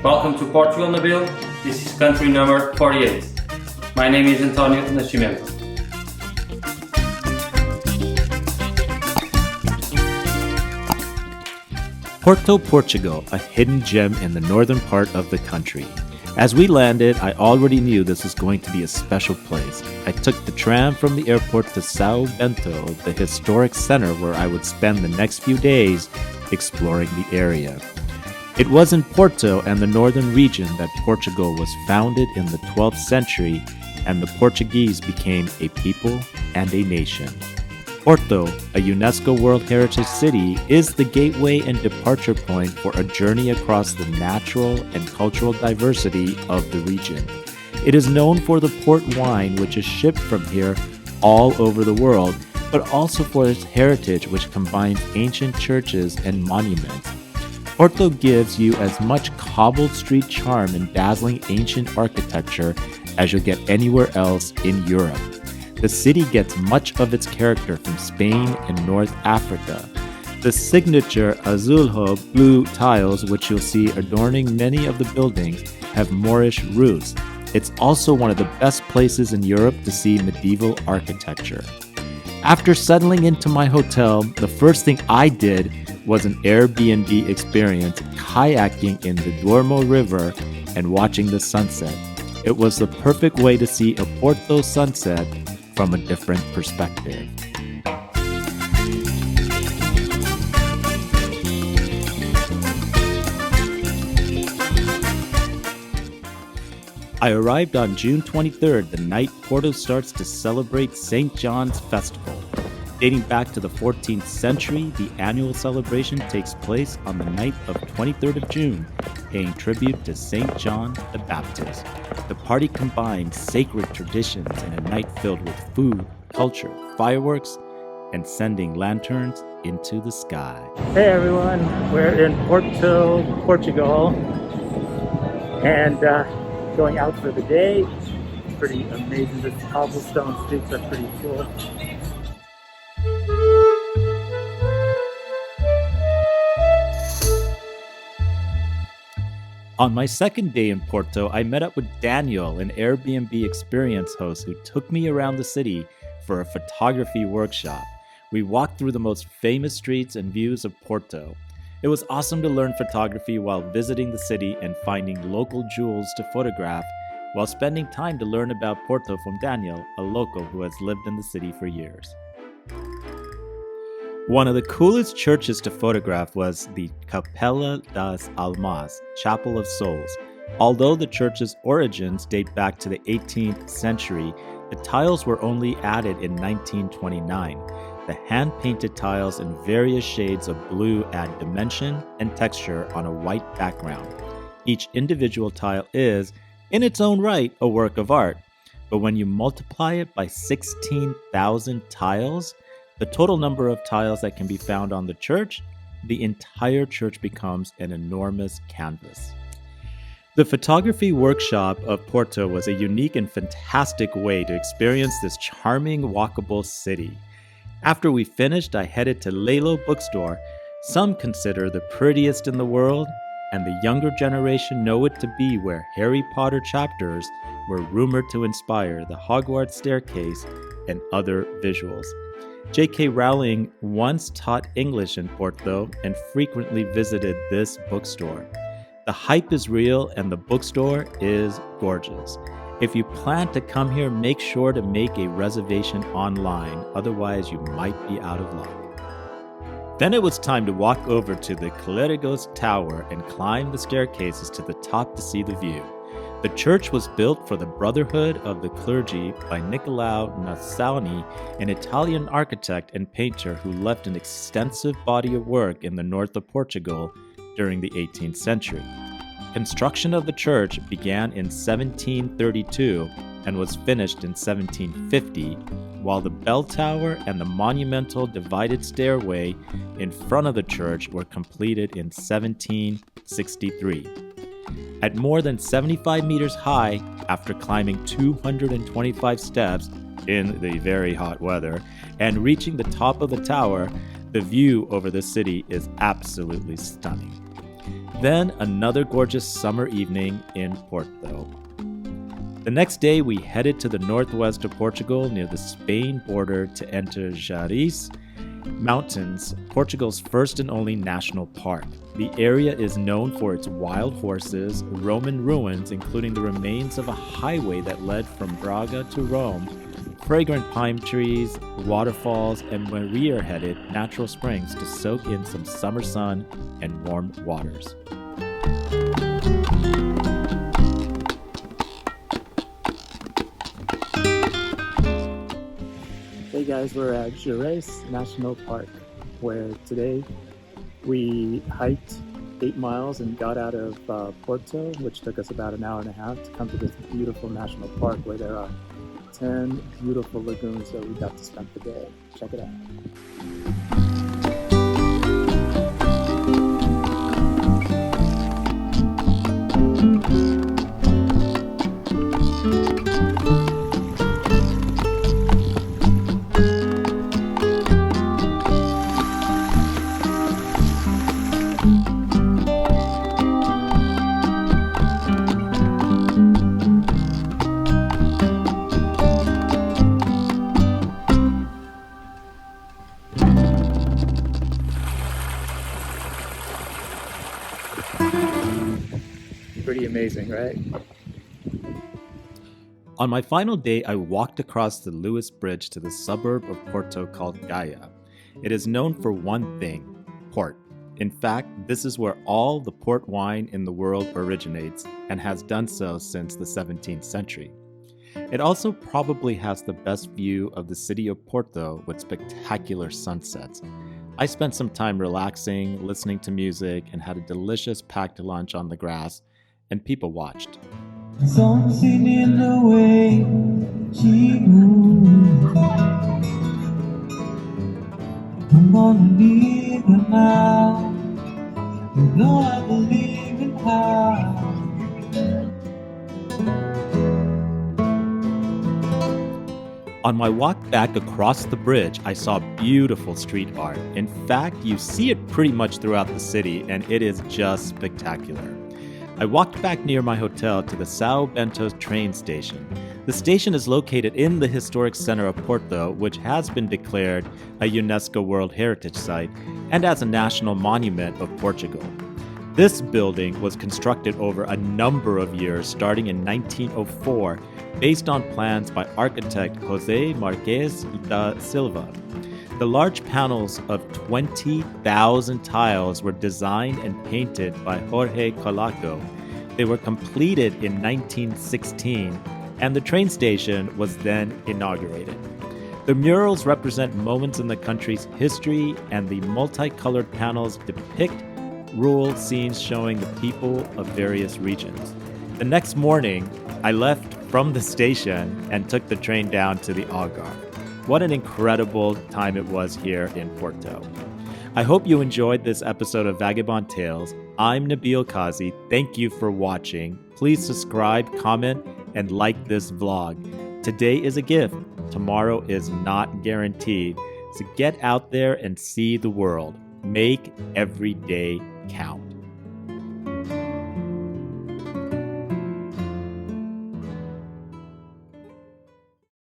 Welcome to Portugal, Nabil. This is country number 48. My name is António Nascimento. Porto, Portugal, a hidden gem in the northern part of the country. As we landed, I already knew this was going to be a special place. I took the tram from the airport to Sao Bento, the historic center where I would spend the next few days exploring the area. It was in Porto and the northern region that Portugal was founded in the 12th century, and the Portuguese became a people and a nation. Porto, a UNESCO World Heritage City, is the gateway and departure point for a journey across the natural and cultural diversity of the region. It is known for the port wine, which is shipped from here all over the world, but also for its heritage, which combines ancient churches and monuments. Porto gives you as much cobbled street charm and dazzling ancient architecture as you'll get anywhere else in Europe. The city gets much of its character from Spain and North Africa. The signature azulejos blue tiles, which you'll see adorning many of the buildings, have Moorish roots. It's also one of the best places in Europe to see medieval architecture. After settling into my hotel, the first thing I did was an Airbnb experience, kayaking in the Douro River and watching the sunset. It was the perfect way to see a Porto sunset from a different perspective. I arrived on June 23rd, the night Porto starts to celebrate St. John's Festival. Dating back to the 14th century, the annual celebration takes place on the night of 23rd of June, paying tribute to St. John the Baptist. The party combines sacred traditions in a night filled with food, culture, fireworks, and sending lanterns into the sky. Hey everyone, we're in Porto, Portugal, and going out for the day. Pretty amazing. The cobblestone streets are pretty cool. On my second day in Porto, I met up with Daniel, an Airbnb experience host who took me around the city for a photography workshop. We walked through the most famous streets and views of Porto. It was awesome to learn photography while visiting the city and finding local jewels to photograph, while spending time to learn about Porto from Daniel, a local who has lived in the city for years. One of the coolest churches to photograph was the Capela das Almas, Chapel of Souls. Although the church's origins date back to the 18th century, the tiles were only added in 1929. The hand-painted tiles in various shades of blue add dimension and texture on a white background. Each individual tile is, in its own right, a work of art. But when you multiply it by 16,000 tiles, the total number of tiles that can be found on the church, the entire church becomes an enormous canvas. The photography workshop of Porto was a unique and fantastic way to experience this charming, walkable city. After we finished, I headed to Lelo Bookstore. Some consider the prettiest in the world, and the younger generation know it to be where Harry Potter chapters were rumored to inspire the Hogwarts staircase and other visuals. J.K. Rowling once taught English in Porto and frequently visited this bookstore. The hype is real and the bookstore is gorgeous. If you plan to come here, make sure to make a reservation online, otherwise you might be out of luck. Then it was time to walk over to the Clérigos Tower and climb the staircases to the top to see the view. The church was built for the Brotherhood of the Clergy by Niccolò Nasoni, an Italian architect and painter who left an extensive body of work in the north of Portugal during the 18th century. Construction of the church began in 1732 and was finished in 1750, while the bell tower and the monumental divided stairway in front of the church were completed in 1763. At more than 75 meters high, after climbing 225 steps in the very hot weather and reaching the top of the tower, the view over the city is absolutely stunning. Then another gorgeous summer evening in Porto. The next day, we headed to the northwest of Portugal near the Spain border to enter Charis Mountains, Portugal's first and only national park. The area is known for its wild horses, Roman ruins, including the remains of a highway that led from Braga to Rome, fragrant pine trees, waterfalls, and where we are headed, natural springs to soak in some summer sun and warm waters. Hey guys, we're at Charis National Park, where today we hiked 8 miles and got out of Porto, which took us about an hour and a half to come to this beautiful national park where there are 10 beautiful lagoons that we got to spend the day. Check it out. Pretty amazing, right? On my final day, I walked across the Lewis Bridge to the suburb of Porto called Gaia. It is known for one thing, port. In fact, this is where all the port wine in the world originates and has done so since the 17th century. It also probably has the best view of the city of Porto with spectacular sunsets. I spent some time relaxing, listening to music, and had a delicious packed lunch on the grass, and people watched. Something in the way she moves. I'm gonna leave her now. You know I believe in how. On my walk back across the bridge, I saw beautiful street art. In fact, you see it pretty much throughout the city, and it is just spectacular. I walked back near my hotel to the Sao Bento train station. The station is located in the historic center of Porto, which has been declared a UNESCO World Heritage Site and as a national monument of Portugal. This building was constructed over a number of years, starting in 1904, based on plans by architect José Marques da Silva. The large panels of 20,000 tiles were designed and painted by Jorge Colaco. They were completed in 1916, and the train station was then inaugurated. The murals represent moments in the country's history, and the multicolored panels depict rural scenes showing the people of various regions. The next morning, I left from the station and took the train down to the Algarve. What an incredible time it was here in Porto. I hope you enjoyed this episode of Vagabond Tales. I'm Nabil Kazi. Thank you for watching. Please subscribe, comment, and like this vlog. Today is a gift. Tomorrow is not guaranteed. So get out there and see the world. Make every day count.